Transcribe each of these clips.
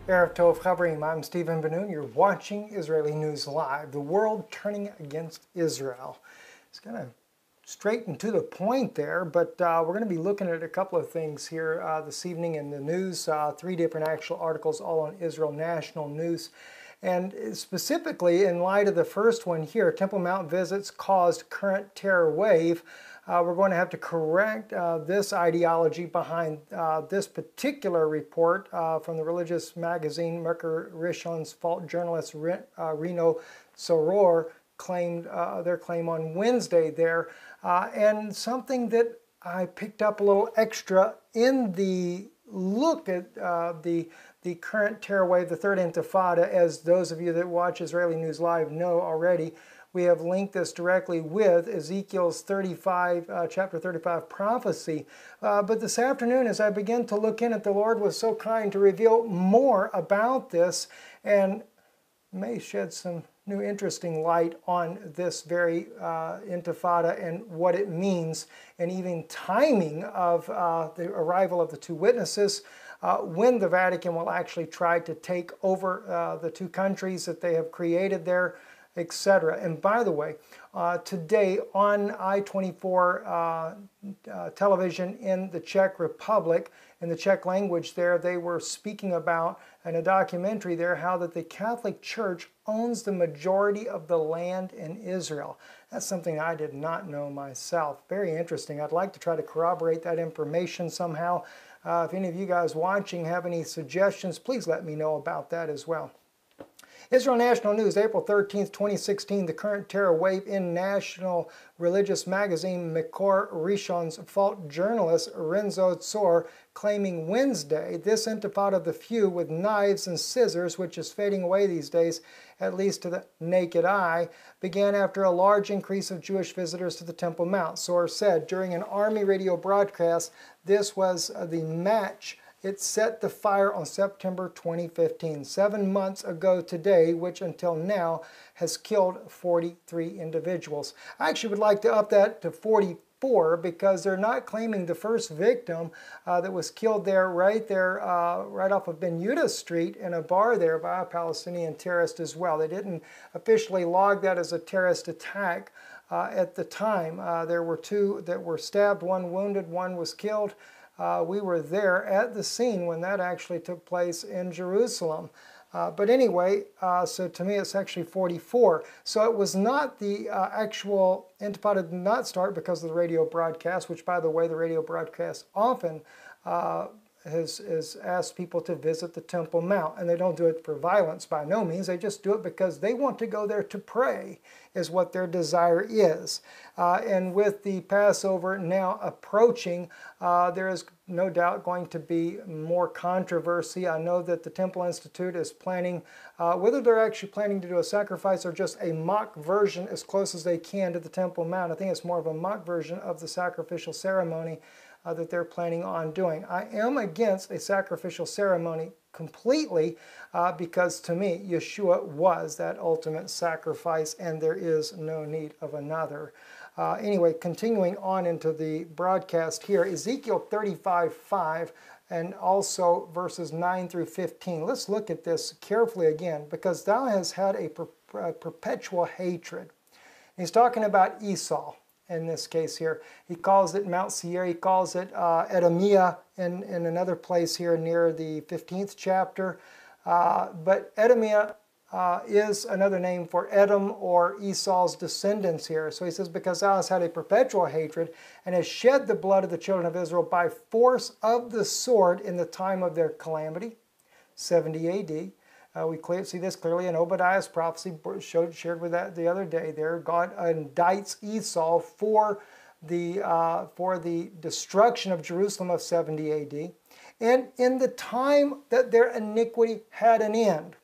Erev Tov Chavrim, I'm Stephen Ben-Nun. You're watching Israeli News Live. The world turning against Israel. It's kind of straight and to the point there, but we're going to be looking at a couple of things here this evening in the news. Three different actual articles, all on Israel National News. And specifically, in light of the first one here, Temple Mount visits caused current terror wave. We're going to have to correct this ideology behind this particular report from the religious magazine Merkur Rishon's fault journalist Rino Soror claimed their claim on Wednesday there, and something that I picked up a little extra in the look at the current terror wave, the Third Intifada. As those of you that watch Israeli News Live know already, we have linked this directly with Ezekiel's chapter 35 prophecy. But this afternoon, as I began to look in it, the Lord was so kind to reveal more about this and may shed some new interesting light on this very intifada and what it means, and even timing of the arrival of the two witnesses, when the Vatican will actually try to take over the two countries that they have created there, etc. And by the way, today on I-24 television in the Czech Republic, in the Czech language there, they were speaking about, in a documentary there, how that the Catholic Church owns the majority of the land in Israel. That's something I did not know myself. Very interesting. I'd like to try to corroborate that information somehow. If any of you guys watching have any suggestions, please let me know about that as well. Israel National News, April 13th, 2016, the current terror wave in national religious magazine Merkur Rishon's fault journalist Renzo Tzor claiming Wednesday this intifada of the few with knives and scissors, which is fading away these days, at least to the naked eye, began after a large increase of Jewish visitors to the Temple Mount. Tzor said during an army radio broadcast, this was the match. It set the fire on September 2015, 7 months ago today, which until now has killed 43 individuals. I actually would like to up that to 44 because they're not claiming the first victim that was killed there, right off of Ben Yehuda Street in a bar there by a Palestinian terrorist as well. They didn't officially log that as a terrorist attack at the time. There were two that were stabbed, one wounded, one was killed. We were there at the scene when that actually took place in Jerusalem. But anyway, so to me it's actually 44. So it was not the actual intifada did not start because of the radio broadcast, which by the way, the radio broadcast often has asked people to visit the Temple Mount. And they don't do it for violence by no means. They just do it because they want to go there to pray, is what their desire is. And with the Passover now approaching, there is no doubt going to be more controversy. I know that the Temple Institute is planning, whether they're actually planning to do a sacrifice or just a mock version as close as they can to the Temple Mount. I think it's more of a mock version of the sacrificial ceremony that they're planning on doing. I am against a sacrificial ceremony completely because to me, Yeshua was that ultimate sacrifice and there is no need of another. Anyway, continuing on into the broadcast here, Ezekiel 35:5 and also verses 9 through 15. Let's look at this carefully again, because thou hast had a perpetual hatred. He's talking about Esau. In this case here, he calls it Mount Seir, he calls it Edomia in another place here near the 15th chapter. But Edomia is another name for Edom or Esau's descendants here. So he says, because thou hast had a perpetual hatred and hast shed the blood of the children of Israel by force of the sword in the time of their calamity, 70 AD. We see this clearly in Obadiah's prophecy, shared with that the other day there. God indicts Esau for the destruction of Jerusalem of 70 AD. And in the time that their iniquity had an end.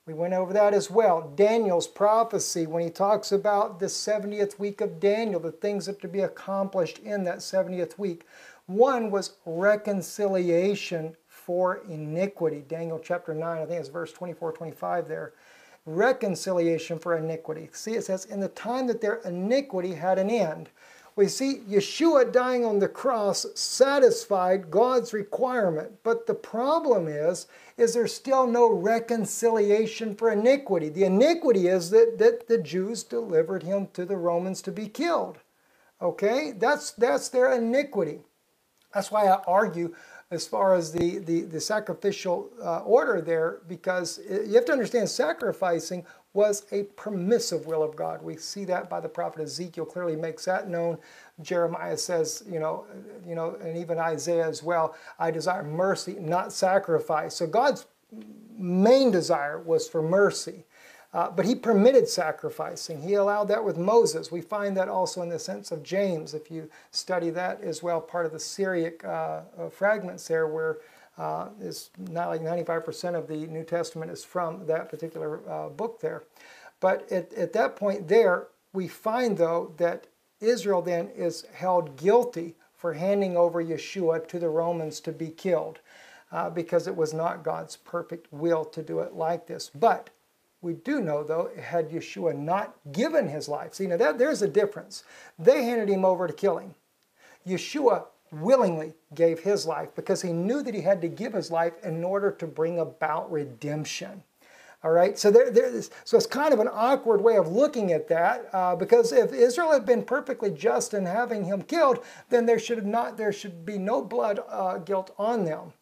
We went over that as well. Daniel's prophecy, when he talks about the 70th week of Daniel, the things that are to be accomplished in that 70th week. One was reconciliation for iniquity. Daniel chapter 9, I think it's verse 24, 25 there. Reconciliation for iniquity. See, it says, in the time that their iniquity had an end, We see Yeshua dying on the cross satisfied God's requirement. But the problem is there's still no reconciliation for iniquity. The iniquity is that the Jews delivered him to the Romans to be killed. Okay? That's their iniquity. That's why I argue as far as the sacrificial order there, because you have to understand sacrificing was a permissive will of God. We see that by the prophet Ezekiel clearly makes that known. Jeremiah says, and even Isaiah as well, I desire mercy, not sacrifice. So God's main desire was for mercy. But he permitted sacrificing. He allowed that with Moses. We find that also in the sense of James, if you study that as well, part of the Syriac fragments there, where is not like 95% of the New Testament is from that particular book there. But at that point there, we find though that Israel then is held guilty for handing over Yeshua to the Romans to be killed, because it was not God's perfect will to do it like this. But we do know, though, had Yeshua not given his life. See, now there's a difference. They handed him over to kill him. Yeshua willingly gave his life because he knew that he had to give his life in order to bring about redemption. All right, so so it's kind of an awkward way of looking at that, because if Israel had been perfectly just in having him killed, then there should be no blood guilt on them.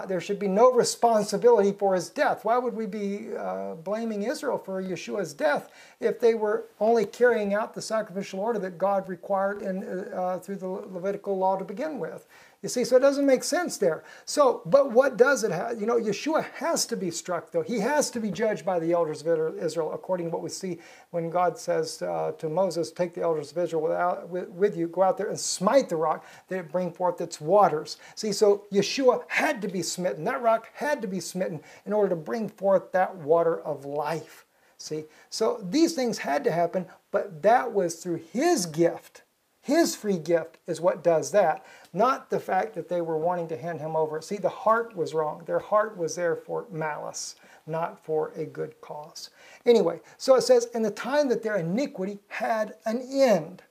There should be no responsibility for his death. Why would we be blaming Israel for Yeshua's death if they were only carrying out the sacrificial order that God required through the Levitical law to begin with? You see, so it doesn't make sense there. So, but what does it have? You know, Yeshua has to be struck, though. He has to be judged by the elders of Israel, according to what we see when God says to Moses, take the elders of Israel with you, go out there and smite the rock that it bring forth its waters. See, so Yeshua had to be smitten. That rock had to be smitten in order to bring forth that water of life. See, so these things had to happen, but that was through his gift. His free gift is what does that, not the fact that they were wanting to hand him over. See, the heart was wrong. Their heart was there for malice, not for a good cause. Anyway, so it says, in the time that their iniquity had an end.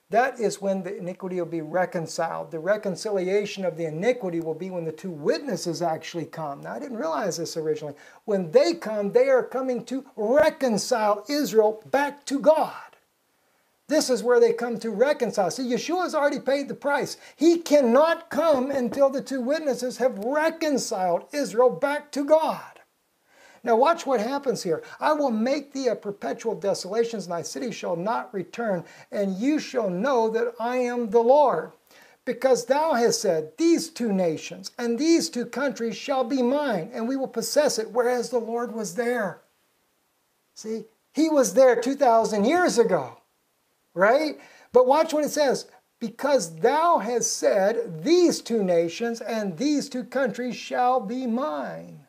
That is when the iniquity will be reconciled. The reconciliation of the iniquity will be when the two witnesses actually come. Now, I didn't realize this originally. When they come, they are coming to reconcile Israel back to God. This is where they come to reconcile. See, Yeshua has already paid the price. He cannot come until the two witnesses have reconciled Israel back to God. Now watch what happens here. I will make thee a perpetual desolation, and thy city shall not return, and you shall know that I am the Lord. Because thou hast said, these two nations and these two countries shall be mine, and we will possess it, whereas the Lord was there. See, he was there 2,000 years ago. Right? But watch what it says. Because thou hast said, these two nations and these two countries shall be mine.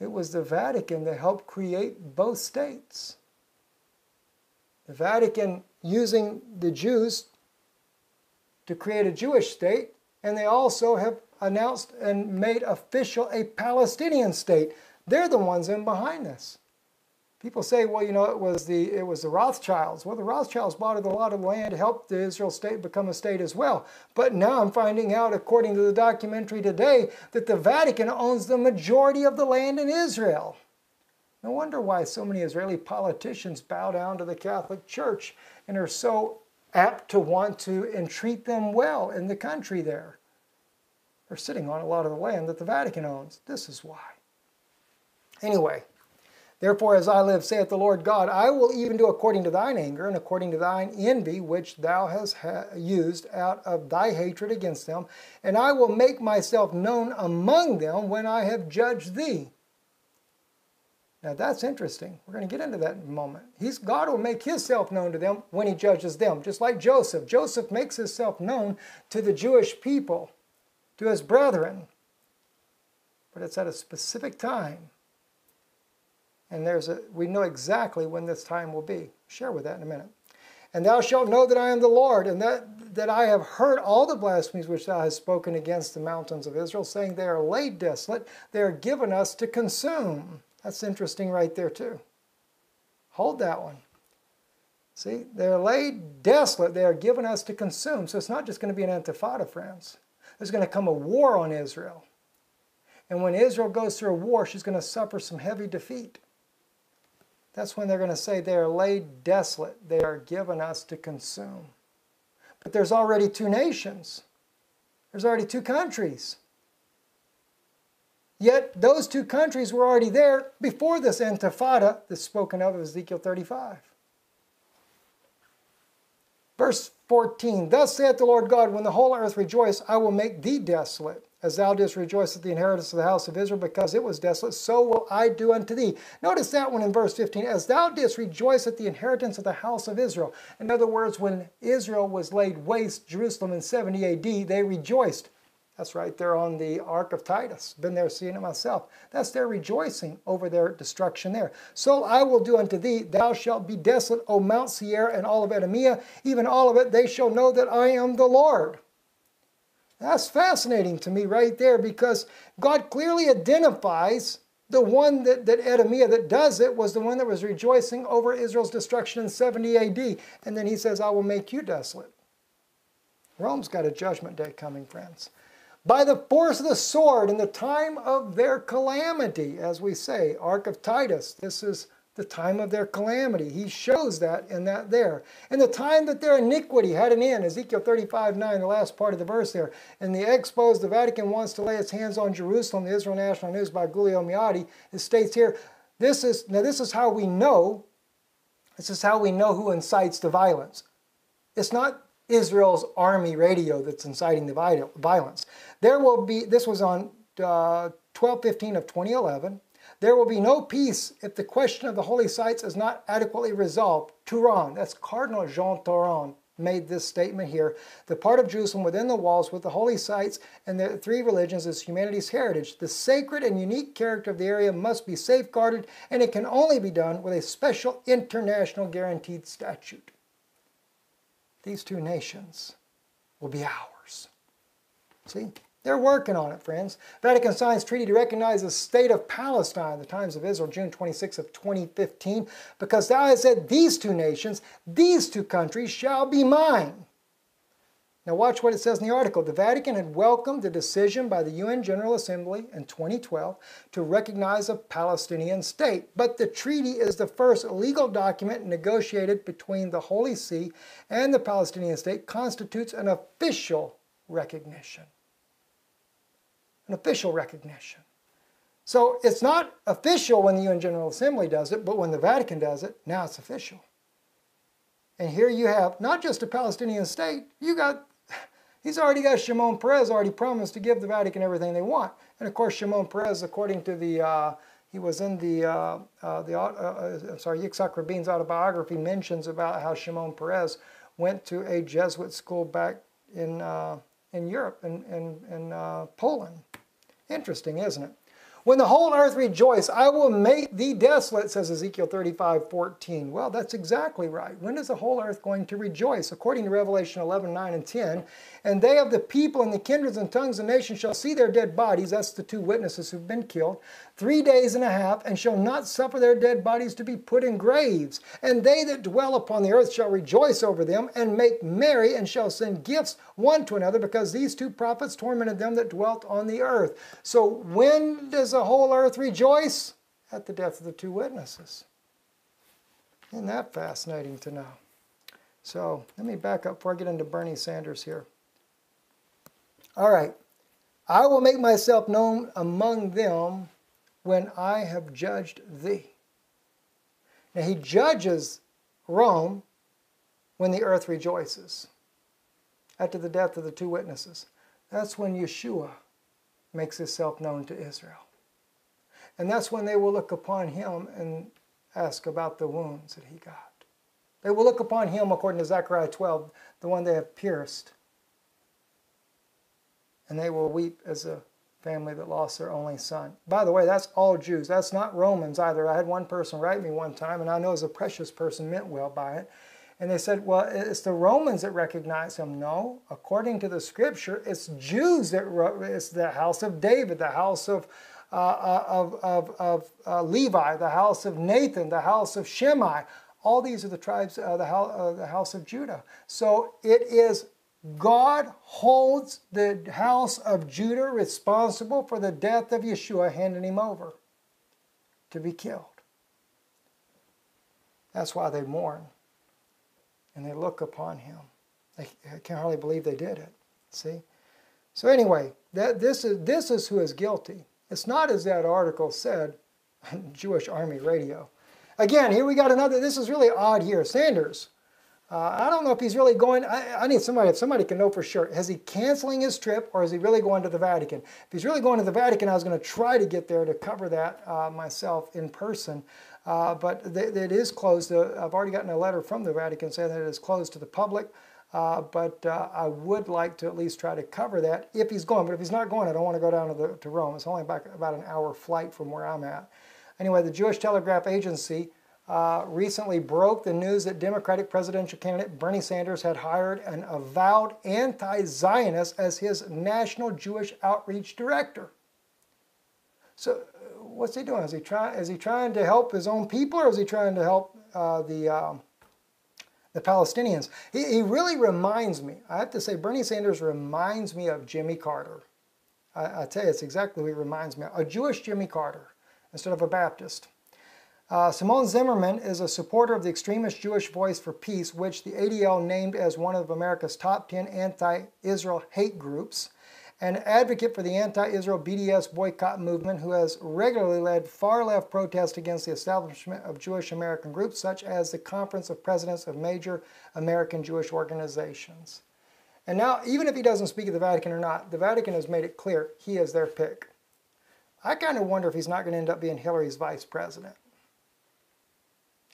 It was the Vatican that helped create both states. The Vatican using the Jews to create a Jewish state, and they also have announced and made official a Palestinian state. They're the ones in behind this. People say, well, you know, it was the Rothschilds. Well, the Rothschilds bought a lot of land, helped the Israel state become a state as well. But now I'm finding out, according to the documentary today, that the Vatican owns the majority of the land in Israel. No wonder why so many Israeli politicians bow down to the Catholic Church and are so apt to want to entreat them well in the country there. They're sitting on a lot of the land that the Vatican owns. This is why. Anyway. Therefore, as I live, saith the Lord God, I will even do according to thine anger and according to thine envy, which thou hast used out of thy hatred against them, and I will make myself known among them when I have judged thee. Now that's interesting. We're going to get into that in a moment. God will make himself known to them when he judges them, just like Joseph. Joseph makes himself known to the Jewish people, to his brethren, but it's at a specific time. And we know exactly when this time will be. Share with that in a minute. And thou shalt know that I am the Lord, and that I have heard all the blasphemies which thou hast spoken against the mountains of Israel, saying they are laid desolate, they are given us to consume. That's interesting right there too. Hold that one. See, they're laid desolate. They are given us to consume. So it's not just going to be an intifada, friends. There's going to come a war on Israel. And when Israel goes through a war, she's going to suffer some heavy defeat. That's when they're going to say they are laid desolate. They are given us to consume. But there's already two nations. There's already two countries. Yet those two countries were already there before this intifada that's spoken of in Ezekiel 35. Verse 14, thus saith the Lord God, when the whole earth rejoice, I will make thee desolate. As thou didst rejoice at the inheritance of the house of Israel, because it was desolate, so will I do unto thee. Notice that one in verse 15. As thou didst rejoice at the inheritance of the house of Israel. In other words, when Israel was laid waste, Jerusalem in 70 AD, they rejoiced. That's right there on the Ark of Titus. Been there seeing it myself. That's their rejoicing over their destruction there. So I will do unto thee, thou shalt be desolate, O Mount Seir, and all of Edomia, even all of it, they shall know that I am the Lord. That's fascinating to me right there, because God clearly identifies the one that Edomia that does it was the one that was rejoicing over Israel's destruction in 70 AD. And then he says, I will make you desolate. Rome's got a judgment day coming, friends. By the force of the sword in the time of their calamity, as we say, Ark of Titus, this is the time of their calamity. He shows that in that there. And the time that their iniquity had an end, Ezekiel 35:9, the last part of the verse there. In the Expos, the Vatican wants to lay its hands on Jerusalem, the Israel National News by Giulio Miati. It states here, this is how we know who incites the violence. It's not Israel's army radio that's inciting the violence. There will be, this was on 12/15 of 2011, there will be no peace if the question of the holy sites is not adequately resolved. Turan, that's Cardinal Jean Turan, made this statement here. The part of Jerusalem within the walls with the holy sites and the three religions is humanity's heritage. The sacred and unique character of the area must be safeguarded, and it can only be done with a special international guaranteed statute. These two nations will be ours. See? They're working on it, friends. Vatican signs treaty to recognize the state of Palestine, the Times of Israel, June 26 of 2015, because thou hast said, these two nations, these two countries shall be mine. Now watch what it says in the article. The Vatican had welcomed the decision by the UN General Assembly in 2012 to recognize a Palestinian state. But the treaty is the first legal document negotiated between the Holy See and the Palestinian state, constitutes an official recognition. An official recognition. So it's not official when the UN General Assembly does it, but when the Vatican does it, now it's official. And here you have not just a Palestinian state, he's already got Shimon Peres already promised to give the Vatican everything they want. And of course Shimon Peres, according to the, he was in Yitzhak Rabin's autobiography, mentions about how Shimon Peres went to a Jesuit school back in Europe, in Poland. Interesting, isn't it? When the whole earth rejoice, I will make thee desolate, says Ezekiel 35:14. Well, that's exactly right. When is the whole earth going to rejoice? According to Revelation 11:9 and 10, and they of the people and the kindreds and tongues and nations shall see their dead bodies, that's the two witnesses who've been killed, 3 days and a half, and shall not suffer their dead bodies to be put in graves. And they that dwell upon the earth shall rejoice over them, and make merry, and shall send gifts one to another, because these two prophets tormented them that dwelt on the earth. So when does the whole earth rejoice? At the death of the two witnesses. Isn't that fascinating to know? So let me back up before I get into Bernie Sanders here. All right. I will make myself known among them when I have judged thee. Now he judges Rome when the earth rejoices. After the death of the two witnesses. That's when Yeshua makes himself known to Israel. And that's when they will look upon him and ask about the wounds that he got. They will look upon him, according to Zechariah 12, the one they have pierced. And they will weep as a family that lost their only son. By the way, that's all Jews. That's not Romans either. I had one person write me one time, and I know as a precious person meant well by it. And they said, well, it's the Romans that recognize him. No, according to the scripture, it's Jews it's the house of David, the house of Levi, the house of Nathan, the house of Shimei. All these are the tribes of the house of Judah. So it is God holds the house of Judah responsible for the death of Yeshua, handing him over to be killed. That's why they mourn and they look upon him. They can't hardly believe they did it. See? So anyway, this is who is guilty. It's not, as that article said, Jewish Army Radio. Again, here we got another. This is really odd here. Sanders. I don't know if he's really going. I need somebody, if somebody can know for sure. Is he canceling his trip, or is he really going to the Vatican? If he's really going to the Vatican, I was going to try to get there to cover that myself in person. But it is closed. I've already gotten a letter from the Vatican saying that it is closed to the public. But I would like to at least try to cover that if he's going. But if he's not going, I don't want to go down to Rome. It's only about an hour flight from where I'm at. Anyway, the Jewish Telegraph Agency recently broke the news that Democratic presidential candidate Bernie Sanders had hired an avowed anti-Zionist as his national Jewish outreach director. So what's he doing? Is he trying to help his own people, or is he trying to help the Palestinians? He really reminds me, I have to say, Bernie Sanders reminds me of Jimmy Carter. I tell you, it's exactly who he reminds me of. A Jewish Jimmy Carter instead of a Baptist. Simone Zimmerman is a supporter of the extremist Jewish Voice for Peace, which the ADL named as one of America's top 10 anti-Israel hate groups, an advocate for the anti-Israel BDS boycott movement, who has regularly led far-left protests against the establishment of Jewish American groups, such as the Conference of Presidents of Major American Jewish Organizations. And now, even if he doesn't speak at the Vatican or not, the Vatican has made it clear he is their pick. I kind of wonder if he's not going to end up being Hillary's vice president.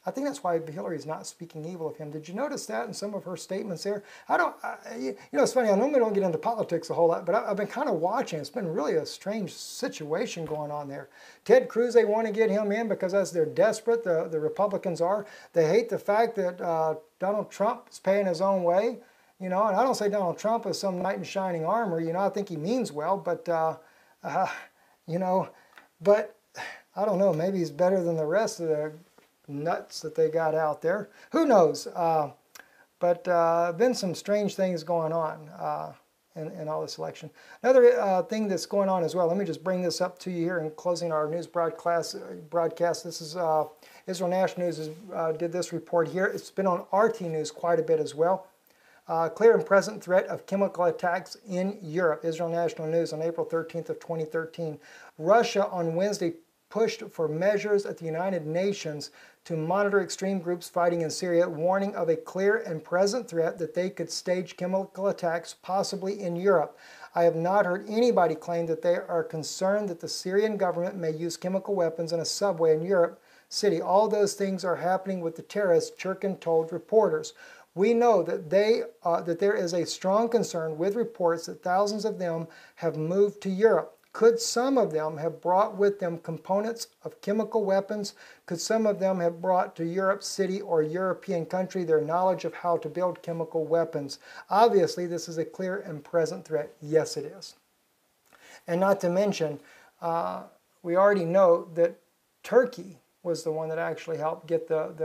I think that's why Hillary's not speaking evil of him. Did you notice that in some of her statements there? You know, it's funny, I normally don't get into politics a whole lot, but I've been kind of watching. It's been really a strange situation going on there. Ted Cruz, they want to get him in because as they're desperate, the Republicans are. They hate the fact that Donald Trump is paying his own way. You know, and I don't say Donald Trump is some knight in shining armor. You know, I think he means well, but, you know, but I don't know, maybe he's better than the rest of the nuts that they got out there. Who knows? But been some strange things going on in all this election. Another thing that's going on as well, let me just bring this up to you here in closing our news broadcast. This is Israel National News did this report here. It's been on RT News quite a bit as well. Clear and present threat of chemical attacks in Europe. Israel National News on April 13th of 2013. Russia on Wednesday pushed for measures at the United Nations to monitor extreme groups fighting in Syria, warning of a clear and present threat that they could stage chemical attacks, possibly in Europe. I have not heard anybody claim that they are concerned that the Syrian government may use chemical weapons in a subway in Europe City. All those things are happening with the terrorists, Churkin told reporters. We know that there is a strong concern with reports that thousands of them have moved to Europe. Could some of them have brought with them components of chemical weapons? Could some of them have brought to Europe City or European country their knowledge of how to build chemical weapons? Obviously, this is a clear and present threat. Yes, it is. And not to mention, we already know that Turkey was the one that actually helped get the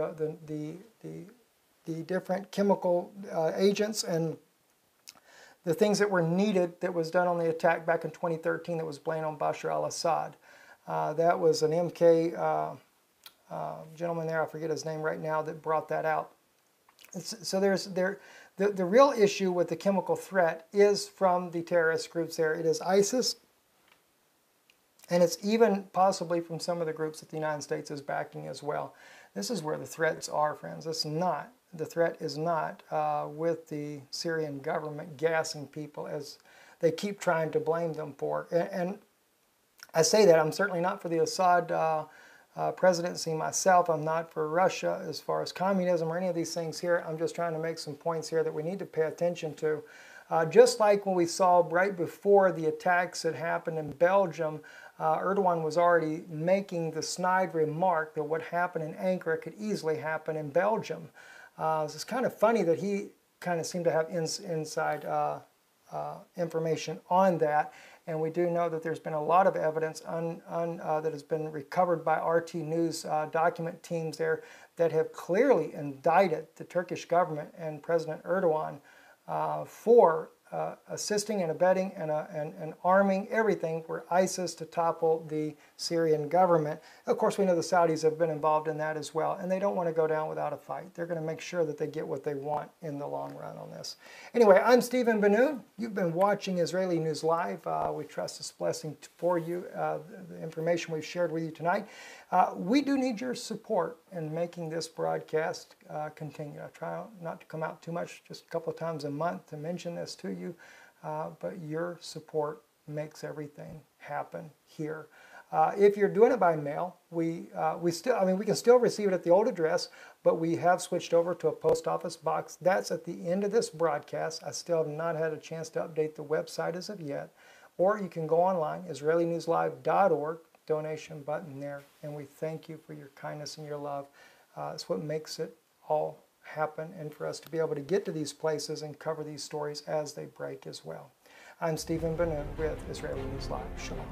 different chemical agents and the things that were needed that was done on the attack back in 2013 that was blamed on Bashar al-Assad. That was an MK gentleman there, I forget his name right now, that brought that out. So the real issue with the chemical threat is from the terrorist groups there. It is ISIS, and it's even possibly from some of the groups that the United States is backing as well. This is where the threats are, friends. It's not. The threat is not with the Syrian government gassing people as they keep trying to blame them for. And I say that, I'm certainly not for the Assad presidency myself. I'm not for Russia as far as communism or any of these things here. I'm just trying to make some points here that we need to pay attention to. Just like when we saw right before the attacks that happened in Belgium, Erdogan was already making the snide remark that what happened in Ankara could easily happen in Belgium. It's kind of funny that he kind of seemed to have inside information on that. And we do know that there's been a lot of evidence that has been recovered by RT News document teams there that have clearly indicted the Turkish government and President Erdogan for assisting and abetting and arming everything for ISIS to topple the Syrian government. Of course, we know the Saudis have been involved in that as well, and they don't want to go down without a fight. They're going to make sure that they get what they want in the long run on this. Anyway, I'm Stephen Ben-Nun. You've been watching Israeli News Live. We trust this blessing for you, the information we've shared with you tonight. We do need your support in making this broadcast continue. I try not to come out too much, just a couple of times a month to mention this to you, but your support makes everything happen here. If you're doing it by mail, we can still receive it at the old address, but we have switched over to a post office box. That's at the end of this broadcast. I still have not had a chance to update the website as of yet. Or you can go online, IsraeliNewsLive.org, donation button there, and we thank you for your kindness and your love. It's what makes it all happen, and for us to be able to get to these places and cover these stories as they break as well. I'm Stephen Ben-Nun with Israeli News Live. Shalom.